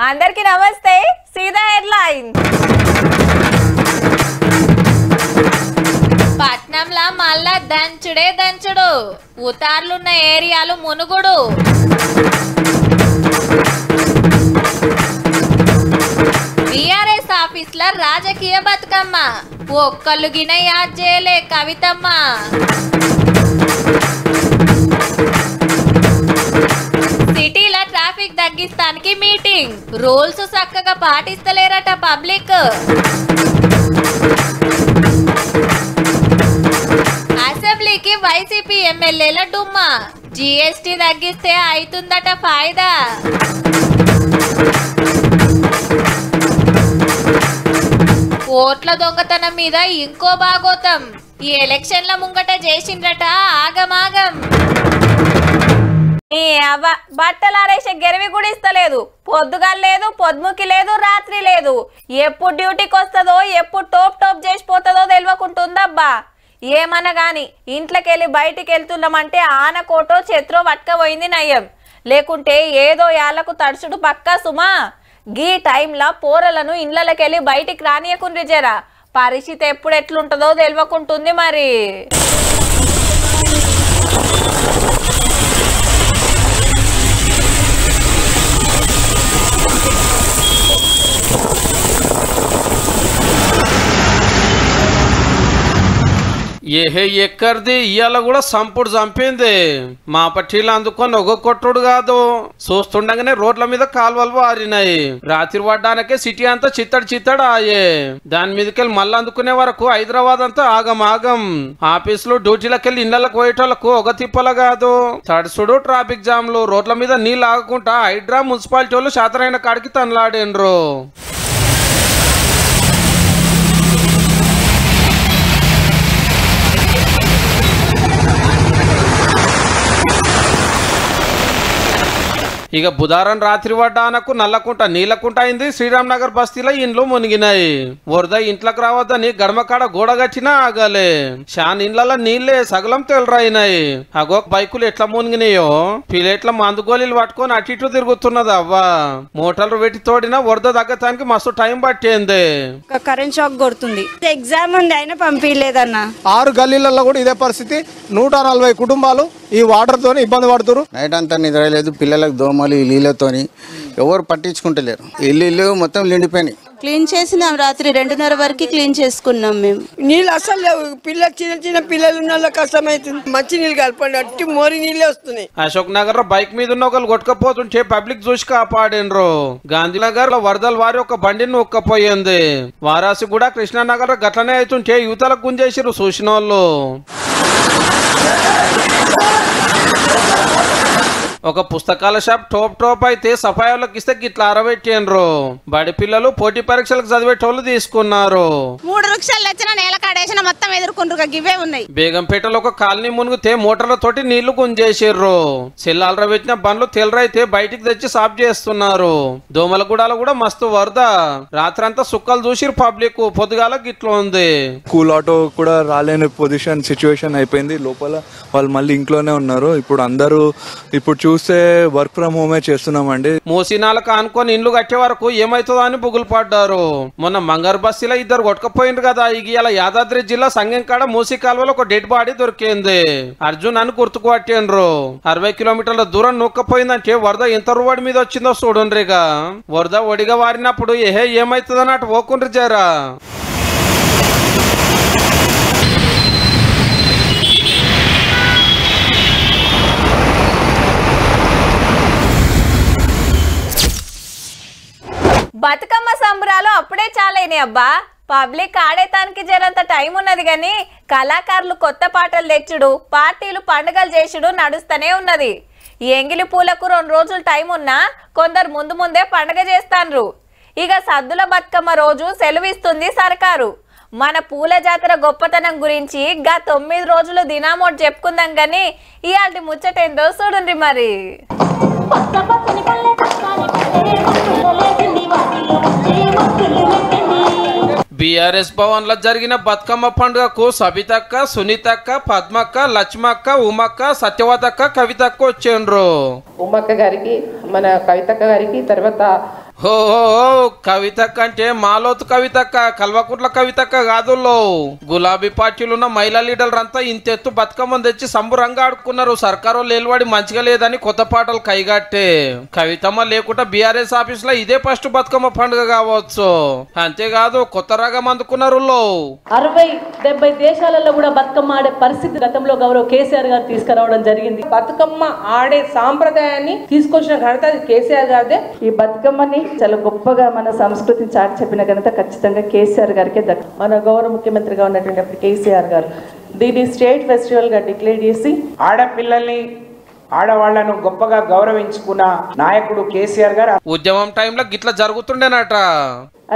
అందరికీ నమస్తే. సీదా హెడ్లైన్. పట్నంలా మళ్ళా దంచుడే దంచుడు, ఉతార్లున్న ఏరియాలు మునుగుడు. బీఆర్ఎస్ ఆఫీస్ల రాజకీయ బతుకమ్మ, ఒక్కళ్ళు గిన యాద్ చేయలే కవితమ్మ. సిటీల ట్రాఫిక్ తగ్గిస్తానికి మీటింగ్, రూల్స్ చక్కగా పాటిస్తలేరట పబ్లిక్. అసెంబ్లీకి వైసీపీ ఎమ్మెల్యేల డుమ్మా, జీఎస్టీ తగ్గిస్తే అవుతుందట ఫాయిదా. ఓట్ల దొంగతనం మీద ఇంకో బాగోతం, ఈ ఎలక్షన్ల ముంగట చేసిండ్రట ఆగమాగం. బట్టలారేసే గెరవి కూడా ఇస్తలేదు, పొద్దుగా లేదు, పొద్దుముకి లేదు, రాత్రి లేదు. ఎప్పుడు డ్యూటీకి వస్తుందో, ఎప్పుడు టోప్ చేసిపోతుందో తెలియకుంటుందబ్బా. ఏమన్నా గాని ఇంట్లోకెళ్ళి బయటికి వెళ్తున్నామంటే ఆనకోటో చెత్రో పట్టుకపోయింది నయ్యం, లేకుంటే ఏదో యాళ్లకు తడుచుడు పక్కా సుమా. గీ టైంలో పోరలను ఇండ్లకెళ్ళి బయటికి రానియకుండ్రి జరా, పరిస్థితి ఎప్పుడు ఎట్లుంటుందో తెలియకుంటుంది మరి. ఏహే ఎక్కడిది ఇయ్యాల కూడా సంపుడు చంపింది. మా పట్టీలు అందుకొని ఒక కొట్టుడు కాదు, చూస్తుండగానే రోడ్ల మీద కాలువలు వారినాయి. రాత్రి పడ్డానికే సిటీ అంతా చిత్తడి ఆయే. దాని మీదకెళ్ళి మళ్ళీ అందుకునే వరకు హైదరాబాద్ అంతా ఆగం. ఆఫీసులు డ్యూటీలకెళ్ళి ఇళ్లకు పోయేటోళ్లకు ఒక తిప్పల కాదు, తడుసుడు, ట్రాఫిక్ జామ్లు, రోడ్ల మీద నీళ్ళు ఆగకుండా హైడ్రా మున్సిపాలిటీ వాళ్ళు శాతరైన కాడికి తనలాడిండ్రు. ఇక బుధవారం రాత్రి పడ్డానకు నల్లకుంట నీళ్లకుంట అయింది. శ్రీరామ్ నగర్ బస్తీలో ఇండ్లు మునిగినాయి. వరద ఇంట్లోకి రావద్దని గడమకాడ గోడ కట్టినా ఆగాలే. షాన్ ఇండ్ల నీళ్లే సగలం తెలరాయినాయి. అగో బైకులు ఎట్లా మునిగినాయో, పిలేట్ల మందుగోళీలు పట్టుకొని అటు ఇటు తిరుగుతున్నది అవ్వా. మోటార్లు పెట్టి తోడినా వరద తగ్గటానికి మస్తు టైం పట్టింది. కరెంట్ షాక్ కొడుతుంది. ఎగ్జామ్ ఉంది అయినా పంపించలేదన్న. 6 గల్లీలలో కూడా ఇదే పరిస్థితి. 140 కుటుంబాలు ఈ వాటర్ తోని ఇబ్బంది పడుతున్నారు. నైట్ అంతా నిద్ర లేదు, పిల్లలకు దోమలు ఈ నీళ్ళతోని ఎవరు పట్టించుకుంటలేరు. ఇల్లు మొత్తం నిండిపోయినాయి. క్లీన్ చేసినాం, రాత్రి 2:30 వరకు క్లీన్ చేసుకున్నాం మేము. నీళ్ళు అసలు లేవు. చిన్న పిల్లలు ఉన్న వాళ్ళకి కష్టమవుతుంది. మంచి నీళ్ళు కలపండి, అట్టి మోరి నీళ్ళే వస్తున్నాయి. అశోక్ నగర్ లో బైక్ మీద ఉన్న ఒకరు కొట్టుకపోతుంటే పబ్లిక్ చూసి కాపాడినరు. గాంధీనగర్ లో వరదలు వారి ఒక బండిని ఒక్కపోయింది. వారాసి కూడా కృష్ణానగర్ గట్లనే అవుతుంటే యువతలకు గుంజేసిరు చూసిన వాళ్ళు. ఒక పుస్తకాల షాప్ టోప్ అయితే సఫాయిలకు ఇస్తే గిట్లా అరబెట్టిండ్రు. బడి పిల్లలు పోటీ పరీక్షలకు చదివేటోళ్ళు తీసుకున్నారు. 3 రిక్షాలు వచ్చిన నేల కాడేసిన మొత్తం ఎదుర్కొండ్రు గివే ఉన్నాయి. బేగంపేటలో ఒక కాలనీ మునిగితే మోటార్లతోటి నీళ్లు గుంజేసిర్రు. చెల్లాలర పెట్టిన బండ్లు తెల్లరైతే బయటికి తెచ్చి సాఫ్ చేస్తున్నారు. దోమలగూడలో కూడా మస్తు వరద. రాత్రంతా సుక్కలు చూసిరు పబ్లిక్, పొద్దుగాల గిట్లా ఉంది. కూల్ ఆటో కూడా రాలేని పొజిషన్ సిచ్యువేషన్ అయిపోయింది. లోపల వాళ్ళు మళ్ళీ ఇంట్లోనే ఉన్నారు. ఇప్పుడు చూస్తే వర్క్ ఫ్రమ్ హోమే చేస్తున్నామండి. మూసినాలకు ఆనుకొని ఇండ్లు కట్టే వరకు ఏమైతుందో అని బుగులు పడ్డారు. మొన్న మంగర్ బస్తీలో 2 కొట్టుకపోయిండ్రు కదా. ఇలా యాదాద్రి జిల్లా సంగం కాడ మూసి కాలువలో ఒక డెడ్ బాడీ దొరికింది. అర్జున్ అని గుర్తుకు పట్టిండ్రు. 60 కిలోమీటర్ల దూరం నూక్కపోయిందంటే వరద ఎంత రువాడి మీద వచ్చిందో చూడండిగా. వరద ఒడిగా వారినప్పుడు ఏమైతుందని అటు పోకుండ్రి జరా. బతుకమ్మ సంబరాలు అప్పుడే చాలైనాయి అబ్బా. పబ్లిక్ ఆడేతానికి జరంత టైం ఉన్నది గాని కళాకారులు కొత్త పాటలు తెచ్చుడు, పార్టీలు పండుగలు చేసుడు నడుస్తూనే ఉన్నది. ఎంగిలి పూలకు 2 రోజులు టైం ఉన్నా కొందరు ముందే పండుగ చేస్తాండ్రు. ఇక సద్దుల బతుకమ్మ రోజు సెలవిస్తుంది సర్కారు. మన పూల జాతర గొప్పతనం గురించి గా 9 రోజులు దినామోటి చెప్పుకుందాం గాని ఇయాల్టి ముచ్చటేందో చూడండి మరి. బీఆర్ఎస్ భవన్ లో జరిగిన బతుకమ్మ పండుగకు సబితక్క, సునీతక్క, పద్మక్క, లక్ష్మక్క, ఉమక్క, సత్యవతక్క, కవితక్క వచ్చిండ్రు. ఉమక్క గారికి, మన కవితక్క గారికి, తర్వాత హో కవితక్క అంటే మాలోతు కవితక్క, కల్వకుట్ల కవితక్క కాదుల్లో. గులాబీ పార్టీలున్న మహిళా లీడర్లు అంతా ఇంతెత్తు బతుకమ్మను తెచ్చి సంబురంగా ఆడుకున్నారు. సర్కారు లేలువాడి మంచిగా లేదని కొత్త పాటలు కైగట్టే. కవితమ్మ లేకుండా బీఆర్ఎస్ ఆఫీస్ లో ఇదే ఫస్ట్ బతుకమ్మ పండుగ కావచ్చు. అంతేకాదు కొత్త రాగం అందుకున్నారు. 60-70 దేశాలలో కూడా బతుకమ్మ ఆడే పరిస్థితి గతంలో గౌరవ కేసీఆర్ గారు తీసుకురావడం జరిగింది. బతుకమ్మ ఆడే సాంప్రదాయాన్ని తీసుకొచ్చిన ఘనత కేసీఆర్ గారిదే. ఈ బతుకమ్మని చాలా గొప్పగా మన సంస్కృతిని చాటి చెప్పిన ఘనత ఖచ్చితంగా కేసీఆర్ గారికే దక్కుతుంది. మన గౌరవ ముఖ్యమంత్రిగా ఉన్నటువంటి కేసీఆర్ గారు దీన్ని స్టేట్ ఫెస్టివల్ గా డిక్లేర్ చేసి ఆడపిల్లల్ని ఆడవాళ్లను గొప్పగా గౌరవించుకున్న నాయకుడు కేసీఆర్ గారు. ఉద్యమం టైంలో గిట్లా జరుగుతుండేనట.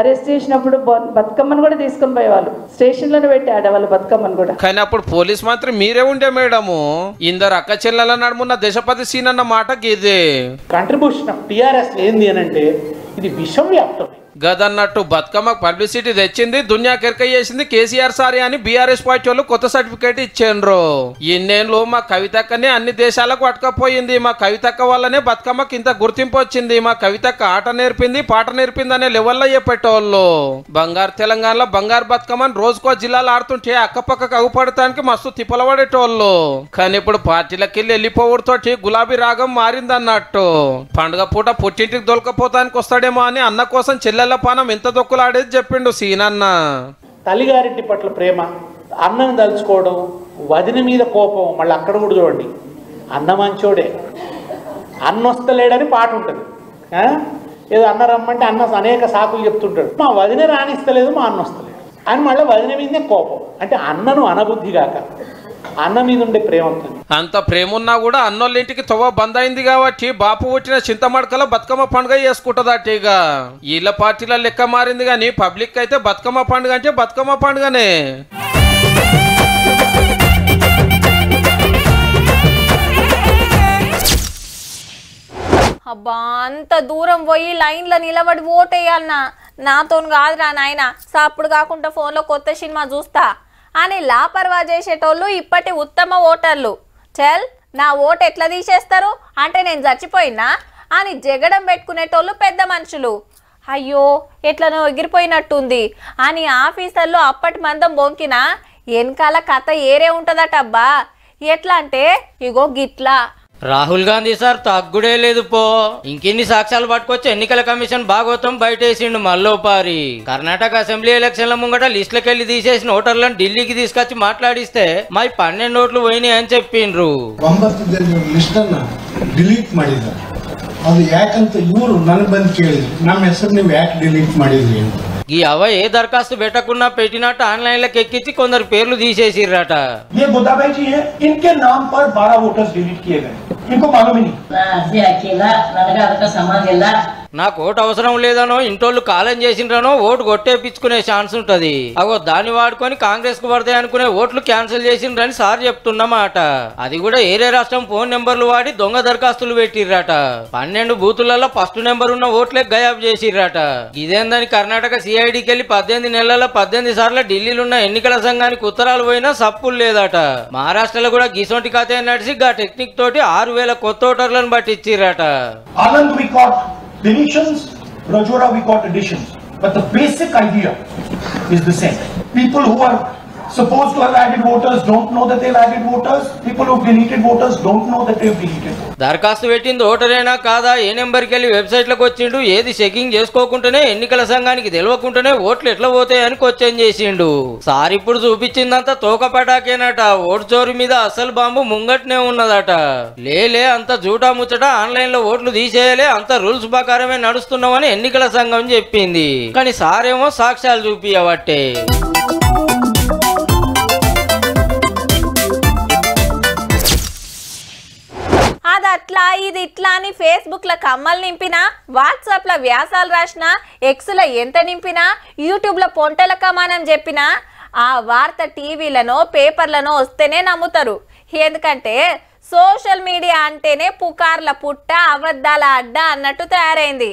అరెస్ట్ చేసినప్పుడు బతుకమ్మను కూడా తీసుకొని పోయేవాళ్ళు, స్టేషన్ లోనే పెట్టి ఆడేవాళ్ళు బతుకమ్మను కూడా. కానీ అప్పుడు పోలీస్ మంత్రి మీరే ఉండే మేడము. ఇందరు అక్క చెల్లెల నడుమున్న దేశపతి సీన్ అన్న మాట గీదే. కంట్రిబ్యూషన్ ఆఫ్ టిఆర్ఎస్ ఏంది అని అంటే ఇది విశ్వవ్యాప్తం. గదన్నట్టు బతుకమ్మ పబ్లిసిటీ తెచ్చింది, దునియా కెరక చేసింది కేసీఆర్ సారి అని బీఆర్ఎస్ పార్టీ వాళ్ళు కొత్త సర్టిఫికేట్ ఇచ్చేండ్రు. ఇన్నేళ్ళు మా కవితక్కనే అన్ని దేశాలకు పట్టుకపోయింది. మా కవితక్క వల్లనే బతుకమ్మకి ఇంత గుర్తింపు వచ్చింది. మా కవితక్క ఆట నేర్పింది, పాట నేర్పింది అనే లెవెల్లో చెప్పేటోళ్ళు. బంగారు తెలంగాణలో బంగారు బతుకమ్మని రోజుకో జిల్లాలో ఆడుతుంటే అక్కపక్కకు అగుపడటానికి మస్తు తిప్పలపడేటోళ్ళు. కానీ ఇప్పుడు పార్టీలకి వెళ్ళిపోవడంతోటి గులాబీ రాగం మారిందన్నట్టు. పండుగ పూట పుట్టింటికి దొలకపోతానికి వస్తాడేమో అని అన్న కోసం చెల్లె పానం ఎంత దొక్కులాడేది చెప్పిండు సీనన్న. తల్లిగారింటి పట్ల ప్రేమ, అన్నం తలుచుకోవడం, వదిన మీద కోపం. మళ్ళీ అక్కడ కూడా చూడండి, అన్న మంచోడే, అన్న వస్తలేడని పాట ఉంటుంది. ఏదో అన్న రమ్మంటే అన్న అనేక సాకులు చెప్తుంటాడు. మా వదిన రాణిస్తలేదు, మా అన్న వస్తలేడు అని మళ్ళీ వదిన మీదే కోపం. అంటే అన్నను అనబుద్ధిగాక అన్న మీద ఉండే ప్రేమ ఉంటుంది. అంత ప్రేమ ఉన్నా కూడా అన్నోళ్ళ ఇంటికి తొవ్వ బంద్ అయింది కాబట్టి బాపు పుట్టిన చింతమడకలో బతుకమ్మ పండుగ చేసుకుంటదట. ఇక వీళ్ళ పార్టీల లెక్క మారింది కానీ పబ్లిక్ అయితే బతుకమ్మ పండుగ అంటే బతుకమ్మ పండుగనే. అబ్బా అంత దూరం పోయి లైన్లో నిలబడి ఓటేయాలన్నా, నాతో కాదురా నాయన, సాప్పుడు కాకుండా ఫోన్లో కొత్త సినిమా చూస్తా అని లాపర్వా చేసేటోళ్ళు ఇప్పటి ఉత్తమ ఓటర్లు. చల్ నా ఓటు ఎట్లా తీసేస్తారు అంటే నేను చచ్చిపోయినా అని జగడం పెట్టుకునేటోళ్ళు పెద్ద మనుషులు. అయ్యో ఎట్లనో ఎగిరిపోయినట్టుంది అని ఆఫీసర్లు అప్పటి మందం బొంకినా వెనకాల కథ ఏరే ఉంటుందటబ్బా. ఎట్లా అంటే ఇగో గిట్లా. రాహుల్ గాంధీ సార్ తగ్గుడే లేదు పో. ఇంకెన్ని సాక్ష్యాలు పట్టుకొచ్చి ఎన్నికల కమిషన్ భాగవతం బయటేసిండు మల్లోపారి. కర్ణాటక అసెంబ్లీ ఎలక్షన్ల ముంగట లిస్టులకెళ్లి తీసేసిన ఓటర్లను ఢిల్లీకి తీసుకొచ్చి మాట్లాడిస్తే మై 12 ఓట్లు పోయినాయి అని చెప్పిండ్రు. 9 లిస్ಟನ್ನ ಡಿಲೀಟ್ ಮಾಡಿದ್ದಾರೆ. ಅದು ಯಾಕಂತ ಇವರು ನನಗೆ ಬಂದು ಕೇಳಿದ್ರು, ನಮ್ಮ ಹೆಸರು ನೀವು ಯಾಕೆ ಡಿಲೀಟ್ ಮಾಡಿದ್ರಿ ಅಂತ. ఈ అవ ఏ దరఖాస్తు పెట్టకున్నా పెట్టినట్టు ఆన్లైన్ లకు ఎక్కించి కొందరు పేర్లు తీసేసిర్రట. ये गोदाबाई जी है, इनके नाम पर 12 वोटर्स डिलीट किए गए, इनको मालूम ही नहीं. నాకు ఓటు అవసరం లేదనో ఇంటోళ్ళు కాలం చేసిండ్రనో ఓటు కొట్టేపించుకునే ఛాన్స్ ఉంటది. అగో దాన్ని వాడుకొని కాంగ్రెస్ కు పడతాయి అనుకునే ఓట్లు క్యాన్సిల్ చేసిండ్రని సార్ చెప్తున్నమాట. అది కూడా ఏరే రాష్ట్రం ఫోన్ నెంబర్లు వాడి దొంగ దరఖాస్తులు పెట్టిర్రట. 12 బూతులలో ఫస్ట్ నెంబర్ ఉన్న ఓట్లే గయాబ్ చేసిర్రట. ఇదేందని కర్ణాటక సిఐడికి వెళ్లి 18 నెలల 18 సార్లు ఢిల్లీలో ఉన్న ఎన్నికల సంఘానికి ఉత్తరాలు పోయినా సప్పులు లేదట. మహారాష్ట్రలో కూడా గిసొంటి కథ నడిచి గా టెక్నిక్ తోటి 6000 కొత్త ఓటర్లను బట్టి ఇచ్చిర్రట. Deletions, Rajora we got additions, but the basic idea is the same. People who are supposed to have added voters don't know that they've added voters. People who've deleted voters don't know that they've deleted voters. దరఖాస్తు పెట్టింది ఓటరేనా కాదా, ఏ నెంబర్కి వెళ్ళి వెబ్సైట్లకు వచ్చిండు, ఏది checking చేసుకోకుండానే ఎన్నికల సంఘానికి తెలియకుండానే ఓట్లు ఎట్లా పోతాయని క్వశ్చన్ చేసిండు. సార్ ఇప్పుడు చూపించిందంతా తోక పటాకేనట. ఓటు చోరు మీద అసలు బాంబు ముంగట్నే ఉన్నదట. లేలే అంత జూటా ముచ్చట, ఆన్లైన్ లో ఓట్లు తీసేయలే, అంత రూల్స్ ప్రకారమే నడుస్తున్నామని ఎన్నికల సంఘం చెప్పింది. కానీ సారేమో సాక్ష్యాలు చూపియబట్టే. అది అట్లా ఇది ఇట్లా అని ఫేస్బుక్ లో కమ్మలు నింపినా, వాట్సాప్ లో వ్యాసాలు రాసినా, ఎక్స్ లో ఎంత నింపినా, యూట్యూబ్ లో పొంటల కమానం చెప్పినా ఆ వార్త టీవీలనో పేపర్లనో వస్తేనే నమ్ముతారు. ఎందుకంటే సోషల్ మీడియా అంటేనే పుకార్ల పుట్ట, అబద్ధాల అడ్డ అన్నట్టు తయారైంది.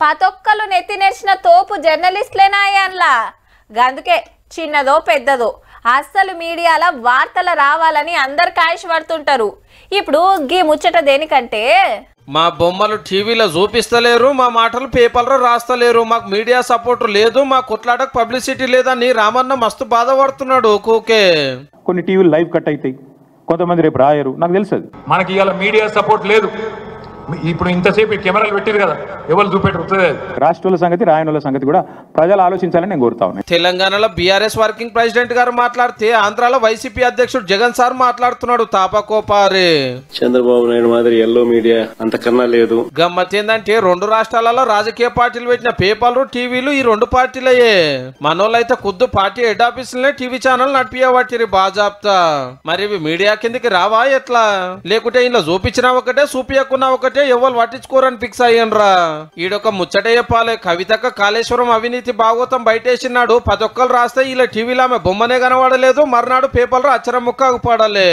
పతొక్కలు నెత్తి నెరిచిన తోపు జర్నలిస్టులేనాయన్లా. అందుకే చిన్నదో పెద్దదో అస్సలు మీడియాల వార్తలు రావాలని అందరు కాయిష్ పడుతుంటారు. ఇప్పుడు గీ ముచ్చట దేనికంటే మా బొమ్మలు టీవీలో చూపిస్తలేరు, మా మాటలు పేపర్లో రాస్తలేరు, మాకు మీడియా సపోర్ట్ లేదు, మా కొట్లాటకు పబ్లిసిటీ లేదని రామన్న మస్తు బాధపడుతున్నాడు. కూకే కొన్ని టీవీలు లైవ్ కట్ అవుతాయి, కొంతమంది రేపు రాయరు, నాకు తెలుసు. మనకి ఇవాళ మీడియా సపోర్ట్ లేదు. ఇప్పుడు ఇంతసేపు కెమెరాలు పెట్టారు కదా, ఎవరు చూపెట్టుతుంది. రాష్ట్రాల సంగతి రాయనుల సంగతి కూడా ప్రజలు ఆలోచించాలని నేను కోరుతా ఉన్నాను. తెలంగాణలో బీఆర్ఎస్ వర్కింగ్ ప్రెసిడెంట్ గారు మాట్లాడితే ఆంధ్రాలో వైసీపీ అధ్యక్షుడు జగన్ సార్ మాట్లాడుతున్నాడు తాపకోపారే. చంద్రబాబు నాయుడు మాదిరి ఎల్లో మీడియా అంతకన్నా లేదు. గమ్మత్ ఏందంటే రెండు రాష్ట్రాలలో రాజకీయ పార్టీలు పెట్టిన పేపర్లు టీవీలు ఈ రెండు పార్టీలయే. మనోళ్ళైతే ఖుద్దు పార్టీ హెడ్ ఆఫీసులనే టీవీ ఛానల్ నడిపియబట్టిరి బాజాప్తా. మరి ఇవి మీడియా కిందకి రావా ఎట్లా? లేకుంటే ఇంట్లో చూపించినా ఒకటే చూపియకున్నా ఒకటే, ఎవరు పట్టించుకోరని ఫిక్స్ అయ్యనరా. ఈడొక ముచ్చట చెప్పాలి. కవితక్క కాళేశ్వరం అవినీతి భాగోతం బయటేసినాడు. 10 ఒక్కలు రాస్తే ఇలా టీవీలో ఆమె బొమ్మనే కనబడలేదు, మర్నాడు పేపర్లో అచ్చరం ముక్కకు పడలే.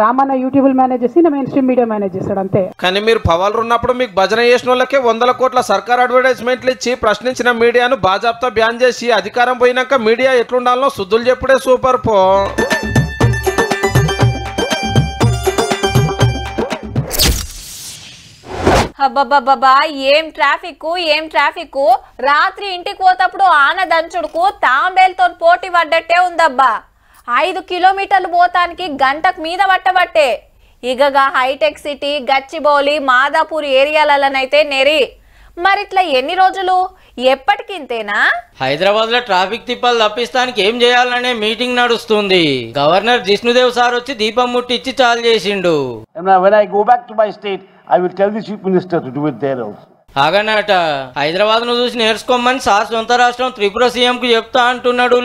రామన్న యూట్యూబ్ మేనేజ్ చేసి మెయిన్ స్ట్రీమ్ మీడియా మేనేజ్ చేస్తాడు అంతే. కానీ మీరు పవర్లు ఉన్నప్పుడు మీకు భజన చేసిన వాళ్ళకే 100 కోట్ల సర్కార్ అడ్వర్టైజ్మెంట్లు ఇచ్చి ప్రశ్నించిన మీడియాను బాజాప్తా బ్యాన్ చేసి అధికారం పోయినాక మీడియా ఎట్లుండాలో శుద్ధులు చెప్పుడే సూపర్ పో. అబ్బబ్బబ్బా ఏం ట్రాఫిక్ రాత్రి ఇంటికి పోతప్పుడు ఆన దంచుడుకు తాంబేలతో పోటీ పడ్డట్టే ఉందబ్బా. 5 కిలోమీటర్లు పోతానికి గంటకు మీద పట్టబట్టే. ఇగగా హైటెక్ సిటీ, గచ్చిబౌలి, మాదాపూర్ ఏరియాలలోనైతే నెరి. మరిట్లా ఎన్ని రోజులు? ఎప్పటికింతేనా? హైదరాబాద్ లో ట్రాఫిక్ తిప్పలు తప్పిస్తానికి ఏం చేయాలనే మీటింగ్ నడుస్తుంది. గవర్నర్ జిష్ణుదేవ్ సార్ వచ్చి దీపం ముట్టించి చాలు చేసిండు. When I go back to my state, I will tell the chief minister to do it there also. ఆగనట Hyderabad ను చూసి నేర్చుకోమని సార్ సొంత రాష్ట్రం త్రిపుర సీఎం కు చెప్తా అంటున్నాడు.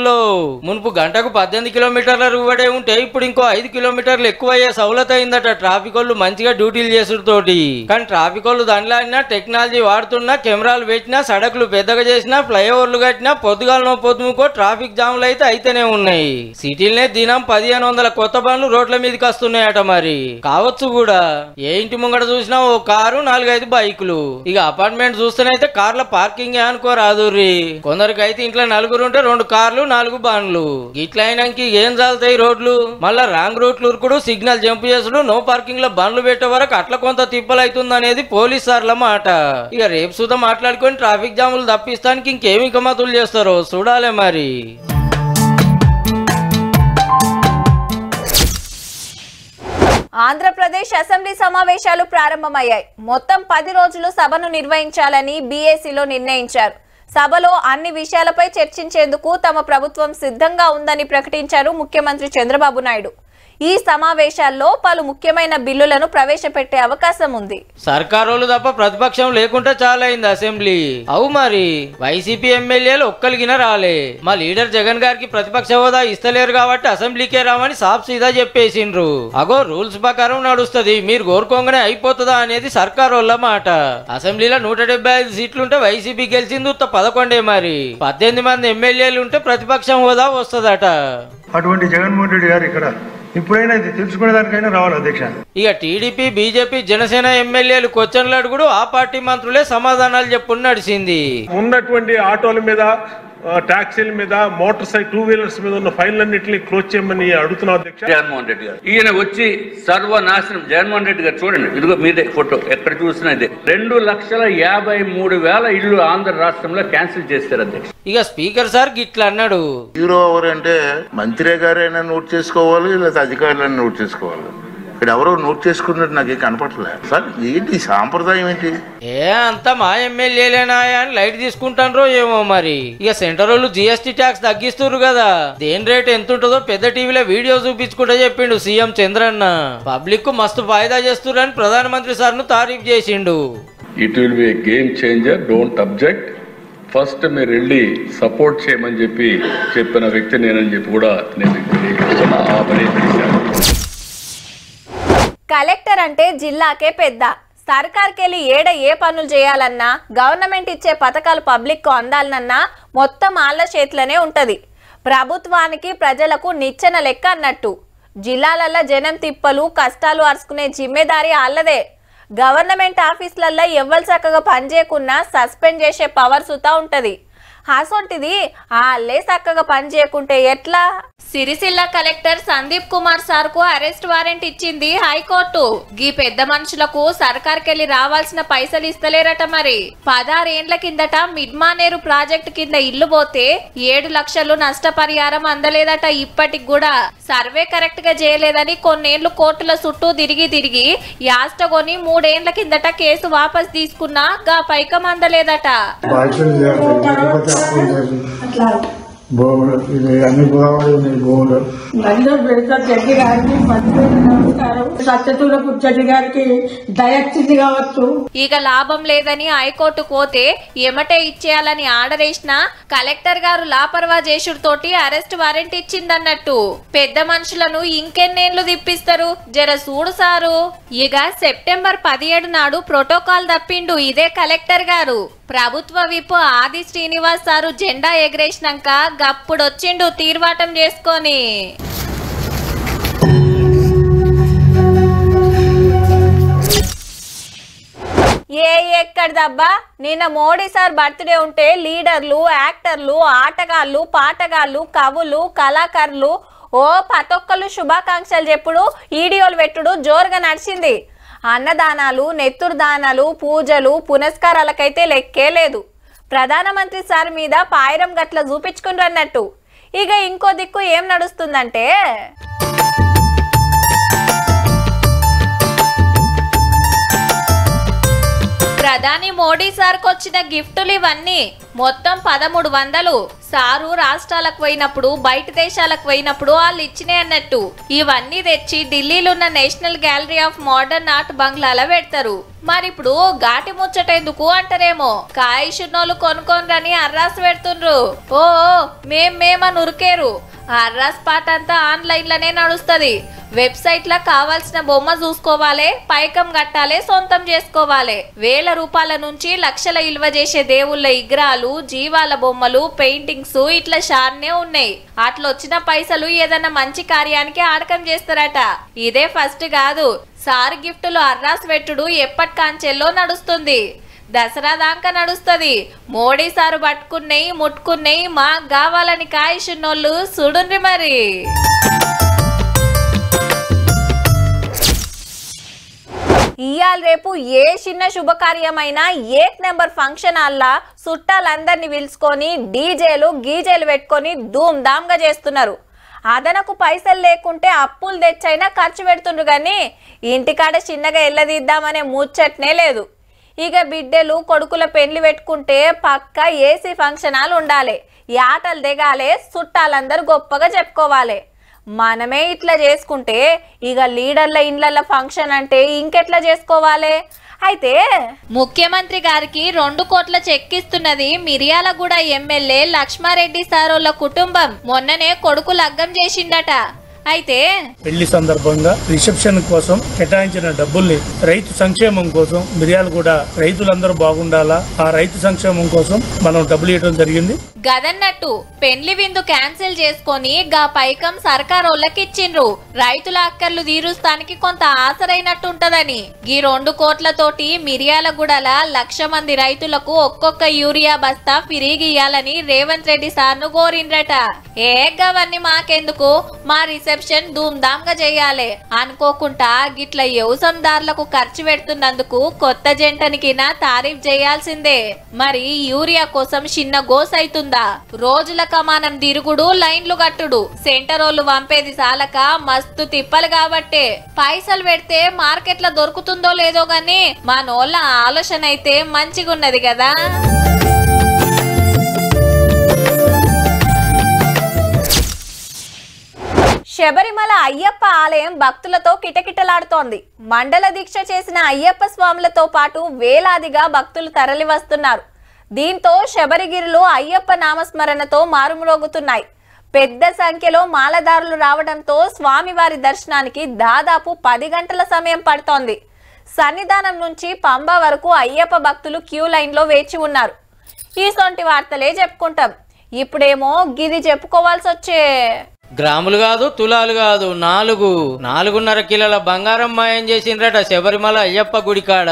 మునుపు గంటకు 18 కిలోమీటర్ల రూబడే ఉంటే ఇప్పుడు ఇంకో 5 కిలోమీటర్లు ఎక్కువయ్యే సౌలత్ అయిందట. ట్రాఫిక్ వాళ్ళు మంచిగా డ్యూటీలు చేసుడుతోటి. కానీ ట్రాఫిక్ వాళ్ళు దండలాడినా, టెక్నాలజీ వాడుతున్నా, కెమెరాలు పెట్టినా, సడకులు పెద్దగా చేసినా, ఫ్లైఓవర్లు కట్టినా, పొద్దుగాలనో పొద్దుముకో ట్రాఫిక్ జాములు అయితేనే ఉన్నాయి. సిటీలనే దినం 1500 కొత్త బండ్లు రోడ్ల మీదకి వస్తున్నాయట. మరి కావచ్చు కూడా. ఏ ఇంటి ముంగట చూసినా ఓ కారు, 4-5 బైకులు. ఇక అపార్ట్మెంట్ చూస్తేనైతే కార్ల పార్కింగ్ అనుకోరాదుర్రి. కొందరికైతే ఇంట్లో 4 ఉంటే 2 కార్లు, 4 బండ్లు. ఇట్లా అయినాకి ఏం చాలుతాయి రోడ్లు? మళ్ళా రాంగ్ రూట్లు ఉరుకుడు, సిగ్నల్ జంప్ చేసుడు, నో పార్కింగ్ లో బండ్లు పెట్టే వరకు అట్లా కొంత తిప్పలైతుంది అనేది పోలీస్ సార్ల మాట. ఇక రేపు సుధా మాట్లాడుకొని ట్రాఫిక్ జాములు తప్పిస్తానికి ఇంకేమి కమతులు చేస్తారో చూడాలే మరి. ఆంధ్రప్రదేశ్ అసెంబ్లీ సమావేశాలు ప్రారంభమయ్యాయి. మొత్తం 10 రోజులు సభను నిర్వహించాలని బీఏసీలో నిర్ణయించారు. సభలో అన్ని విషయాలపై చర్చించేందుకు తమ ప్రభుత్వం సిద్ధంగా ఉందని ప్రకటించారు ముఖ్యమంత్రి చంద్రబాబు నాయుడు. ఈ సమావేశాల్లో పలు ముఖ్యమైన బిల్లులను ప్రవేశపెట్టే అవకాశం ఉంది. సర్కారోళ్ళు తప్ప ప్రతిపక్షం లేకుండా చాలా అయింది అసెంబ్లీ. అవు మరి వైసీపీ ఎమ్మెల్యేలు ఒక్కలిగిన రాలే. మా లీడర్ జగన్ గారికి ప్రతిపక్ష హోదా ఇస్తలేరు కాబట్టి అసెంబ్లీకే రామని సాఫ్ సీదా చెప్పేసిండ్రు. అగో రూల్స్ ప్రకారం నడుస్తుంది, మీరు కోరుకోగానే అయిపోతుందా అనేది సర్కారోళ్ళ మాట. అసెంబ్లీలో 175 సీట్లుంటే వైసీపీ గెలిచింది 11. మరి 18 మంది ఎమ్మెల్యేలు ఉంటే ప్రతిపక్షం హోదా వస్తుందట. అటువంటి జగన్మోహన్ రెడ్డి గారు ఇక్కడ ఇప్పుడైనా ఇది తెలుసుకునే దానికైనా రావాలి అధ్యక్ష. ఇక టీడీపీ, బీజేపీ, జనసేన ఎమ్మెల్యేలు క్వశ్చన్లు అడుగుడు, ఆ పార్టీ మంత్రులే సమాధానాలు చెప్పుడు నడిచింది. ఉన్నటువంటి ఆటోల మీద, టాక్సీల మీద, మోటార్ సైకిల్ 2 వీలర్స్ మీద ఉన్న ఫైన్లన్నింటినీ క్లోజ్ చేయమని అడుగుతున్నాం అధ్యక్ష. జగన్మోహన్ రెడ్డి గారు ఈయన వచ్చి సర్వనాశనం. జగన్మోహన్ రెడ్డి గారు చూడండి, ఇదిగో మీదే ఫోటో, ఎక్కడ చూసినా ఇదే. 2,53,000 ఇళ్లు ఆంధ్ర రాష్ట్రంలో క్యాన్సిల్ చేస్తారు అధ్యక్ష. ఇక స్పీకర్ సార్ గిట్లా అన్నాడు. హీరో ఎవరంటే మంత్రి గారైనా నోట్ చేసుకోవాలి, లేదా అధికారులైనా నోట్ చేసుకోవాలి. ఇక్కడ ఎవరో నోట్ చేసుకున్నట్టు నాకు కనపడలేదు సార్. ఏంటి సాంప్రదాయం ఏంటి? అంతా మా ఎమ్మెల్యేలేనా అని లైట్ తీసుకుంటారో ఏమో మరి. ఇక సెంటర్ వాళ్ళు జిఎస్టీ ట్యాక్స్ తగ్గిస్తున్నారు కదా, దేని రేట్ ఎంత ఉంటుందో పెద్ద టీవీలో వీడియో చూపించుకుంటా చెప్పిండు సీఎం చంద్రన్న. పబ్లిక్ కు మస్తు ఫాయిదా చేస్తున్నారని ప్రధానమంత్రి సార్ ను తారీఫ్ చేసిండు. It will be game changer, don't object. First మీరు వెళ్ళి సపోర్ట్ చేయమని చెప్పిన వ్యక్తి నేనని చెప్పి కూడా నేను ఆ పని చేశాను. కలెక్టర్ అంటే జిల్లాకే పెద్ద. సర్కార్కెళ్ళి ఏ పనులు చేయాలన్నా, గవర్నమెంట్ ఇచ్చే పథకాలు పబ్లిక్ కు అందాలన్నా మొత్తం వాళ్ళ చేతిలోనే ఉంటది. ప్రభుత్వానికి ప్రజలకు నిచ్చెన లెక్క అన్నట్టు. జిల్లాలల్లో జనం తిప్పలు, కష్టాలు అరుచుకునే జిమ్మేదారి వాళ్ళదే. గవర్నమెంట్ ఆఫీసులల్లో ఎవ్వరు చక్కగా పనిచేయకున్నా సస్పెండ్ చేసే పవర్ సుతా ఉంటది. అసొంటిది వాళ్ళే చక్కగా పని చేయకుంటే ఎట్లా? సిరిసిల్ల కలెక్టర్ సందీప్ కుమార్ సార్ కు అరెస్ట్ వారెంట్ ఇచ్చింది హైకోర్టు. గీ పెద్ద మనుషులకు సర్కార్కెళ్ళి రావాల్సిన పైసలు ఇస్తలేరట. మరి 16 ఏండ్ల కిందట మిడ్మానేరు ప్రాజెక్టు కింద ఇల్లు పోతే 7 లక్షలు నష్టపరిహారం అందలేదట. ఇప్పటికి కూడా సర్వే కరెక్ట్ గా చేయలేదని కొన్నేళ్లు కోర్టుల చుట్టూ తిరిగి యాస్టగొని 3 ఏండ్ల కిందట కేసు వాపస్ తీసుకున్నా గా పైకం అందలేదట. ఇక లాభం లేదని హైకోర్టు పోతే ఎమటే ఇచ్చేయాలని ఆర్డర్ వేసిన కలెక్టర్ గారు లాపర్వా చేసుడుతోటి అరెస్ట్ వారెంట్ ఇచ్చిందన్నట్టు. పెద్ద మనుషులను ఇంకెన్నేళ్లు తిప్పిస్తారు? జర చూడు సారు. ఇక సెప్టెంబర్ 17 నాడు ప్రోటోకాల్ తప్పిండు ఇదే కలెక్టర్ గారు. ప్రభుత్వ విప్ ఆది శ్రీనివాస్ సారు జెండా ఎగరేసినాక గప్పుడొచ్చిండు తీర్వాటం చేసుకొని. ఎక్కడిదబ్బా, నిన్న మోడీ సార్ బర్త్డే ఉంటే లీడర్లు, యాక్టర్లు, ఆటగాళ్ళు, పాటగాళ్ళు, కవులు, కళాకారులు పతొక్కలు శుభాకాంక్షలు చెప్పుడు, వీడియోలు పెట్టుడు జోరుగా నడిచింది. అన్నదానాలు, నెత్తురు దానాలు, పూజలు, పునస్కారాలకైతే లెక్కే లేదు. ప్రధానమంత్రి సార్ మీద పాయిరం గట్ల చూపించుకున్నట్టు. ఇక ఇంకో దిక్కు ఏం నడుస్తుందంటే ప్రధాని మోడీ సార్కు వచ్చిన గిఫ్టులు ఇవన్నీ మొత్తం 1300. సారు రాష్ట్రాలకు పోయినప్పుడు, బయట దేశాలకు పోయినప్పుడు వాళ్ళు ఇచ్చినాయి అన్నట్టు. ఇవన్నీ తెచ్చి ఢిల్లీలో national gallery of modern art బంగ్లాలో పెడతారు. మరి ఇప్పుడు ఘాటి ముచ్చటెందుకు అంటారేమో. కాయిషున్నోళ్ళు కొనుక్కోనని అర్రాసు పెడుతుండ్రు. మేమని ఉరికేరు. అర్రాస్ పాట అంతా ఆన్లైన్ లోనే నడుస్తుంది. వెబ్సైట్ లా కావాల్సిన బొమ్మ చూసుకోవాలి, పైకం కట్టాలి, సొంతం చేసుకోవాలి. 1000 రూపాయల నుంచి లక్షల విలువ చేసే దేవుళ్ళ విగ్రహాలు, జీవాల బొమ్మలు, పెయింటింగ్స్ ఇట్లా షార్నే ఉన్నాయి. అట్లా వచ్చిన పైసలు ఏదైనా మంచి కార్యానికి ఆడకం చేస్తారట. ఇదే ఫస్ట్ కాదు. సార్ గిఫ్టులు అర్రాస్ పెట్టుడు ఎప్పటి కాంచెల్లో నడుస్తుంది. దసరా దాకా నడుస్తుంది. మోడీ సారు పట్టుకున్నాయి, ముట్టుకున్నాయి, మాకు కావాలని కాయిషున్నోళ్ళు చూడుండ్రి మరి. ఇయాల రేపు ఏ చిన్న శుభకార్యమైనా 1 నెంబర్ ఫంక్షన్ హాల్లా చుట్టాలందరినీ పిలుచుకొని డీజేలు గీజేలు పెట్టుకొని ధూమ్ ధామ్గా చేస్తున్నారు. అదనకు పైసలు లేకుంటే అప్పులు తెచ్చైనా ఖర్చు పెడుతుండ్రు కానీ ఇంటికాడ చిన్నగా ఎల్లదీద్దామనే ముచ్చట్నే లేదు. ఇక బిడ్డలు కొడుకుల పెళ్లి పెట్టుకుంటే పక్క ఏసీ ఫంక్షన్ హాల్ ఉండాలి, యాటలు దిగాలి, చుట్టాలందరూ గొప్పగా చెప్పుకోవాలి. మనమే ఇట్లా చేసుకుంటే ఇక లీడర్ల ఇండ్ల ఫంక్షన్ అంటే ఇంకెట్లా చేసుకోవాలి? అయితే ముఖ్యమంత్రి గారికి 2 కోట్ల చెక్ ఇస్తున్నది మిర్యాలగూడ ఎమ్మెల్యే లక్ష్మారెడ్డి సారోళ్ళ కుటుంబం. మొన్ననే కొడుకు లగ్గం చేసిండట. అయితే పెళ్లి సందర్భంగా రిసెప్షన్ కోసం కేటాయించిన డబ్బుల్ని రైతు సంక్షేమం కోసం మిర్యాలగూడ రైతులందరూ బాగుండాలా, ఆ రైతు సంక్షేమం కోసం మనం డబ్బులు ఇవ్వడం జరిగింది. గదన్నట్టు పెండ్లి విందు క్యాన్సిల్ చేసుకొని గా పైకం సర్కారోళ్ళకి ఇచ్చిండ్రు. రైతుల అక్కర్లు తీరుస్తానికి కొంత ఆసరైనట్టు ఉంటదని ఈ 2 కోట్లతోటి మిర్యాలగూడల 1,00,000 మంది రైతులకు ఒక్కొక్క యూరియా బస్తా ఫిరీగి ఇయ్యాలని రేవంత్ రెడ్డి సార్ను కోరిండ్రట. గవన్నీ మాకెందుకు, మా రిసెప్షన్ ధూమ్ ధామ్ గా చేయాలి అనుకోకుండా గిట్ల వ్యవసాయదారులకు ఖర్చు పెడుతున్నందుకు కొత్త జంటనికినా తారీఫ్ చేయాల్సిందే. మరి యూరియా కోసం చిన్న గోస్ అవుతుందా? రోజుల కమానం తిరుగుడు, లైన్లు కట్టుడు, సెంటరోళ్ళు పంపేది సాలక మస్తు తిప్పలు. కాబట్టే పైసలు పెడితే మార్కెట్ లో దొరుకుతుందో లేదో గాని మా నోళ్ళ ఆలోచన అయితే మంచిగున్నది కదా. శబరిమల అయ్యప్ప ఆలయం భక్తులతో కిటకిటలాడుతోంది. మండల దీక్ష చేసిన అయ్యప్ప స్వాములతో పాటు వేలాదిగా భక్తులు తరలి వస్తున్నారు. దీంతో శబరిగిరిలో అయ్యప్ప నామస్మరణతో మారుమ్రోగుతున్నాయి. పెద్ద సంఖ్యలో మాలదారులు రావడంతో స్వామివారి దర్శనానికి దాదాపు 10 గంటల సమయం పడుతోంది. సన్నిధానం నుంచి పంబ వరకు అయ్యప్ప భక్తులు క్యూ లైన్లో వేచి ఉన్నారు. ఈ సొంటి వార్తలే చెప్పుకుంటాం. ఇప్పుడేమో గిది చెప్పుకోవాల్సి వచ్చే. గ్రాములు కాదు తులాలు కాదు 4.5 కిలోల బంగారం మాయం చేసిండ్రట శబరిమల అయ్యప్ప గుడి కాడ.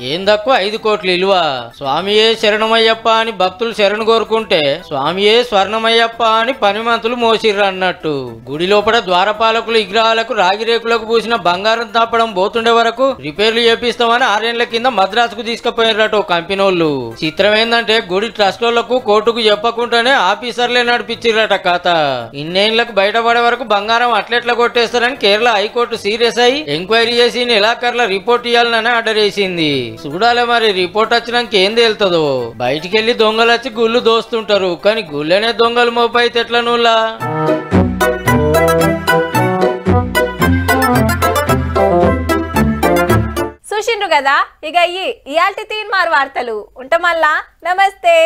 ఏం తక్కువ 5 కోట్ల విలువ. స్వామియే శరణమయ్యప్ప అని భక్తులు శరణు కోరుకుంటే స్వామియే స్వర్ణమయ్యప్ప అని పనిమంతులు మోసిర్రు అన్నట్టు. గుడి లోపల ద్వారపాలకులు విగ్రహాలకు రాగిరేకులకు పూసిన బంగారం తాపడం పోతుండే వరకు రిపేర్లు చేపిస్తామని 6 ఏళ్ల కింద మద్రాసుకు తీసుకుపోయినట్టు కంపెనోళ్ళు. చిత్రం ఏందంటే గుడి ట్రస్టులకు కోర్టుకు చెప్పకుండానే ఆఫీసర్లే నడిపించిర్రట కథ. ఇన్నేళ్లకు బయటపడే వరకు బంగారం అట్లెట్లా కొట్టేస్తారని కేరళ హైకోర్టు సీరియస్ అయి ఎంక్వైరీ చేసి నెలాఖరుల రిపోర్ట్ ఇవ్వాలని ఆర్డర్ వేసింది. చూడాలి మరి రిపోర్ట్ వచ్చినాక ఏం తేలుతుందో. బయటికెళ్లి దొంగలు వచ్చి గుళ్ళు దోస్తుంటారు, కానీ గుళ్ళనే దొంగలు మోపైతే ఎట్లా నువ్వులా. చూసిండ్రు కదా, ఇక ఇయాల్టి తీన్మార్ వార్తలు ఉంటా. మళ్ళా నమస్తే.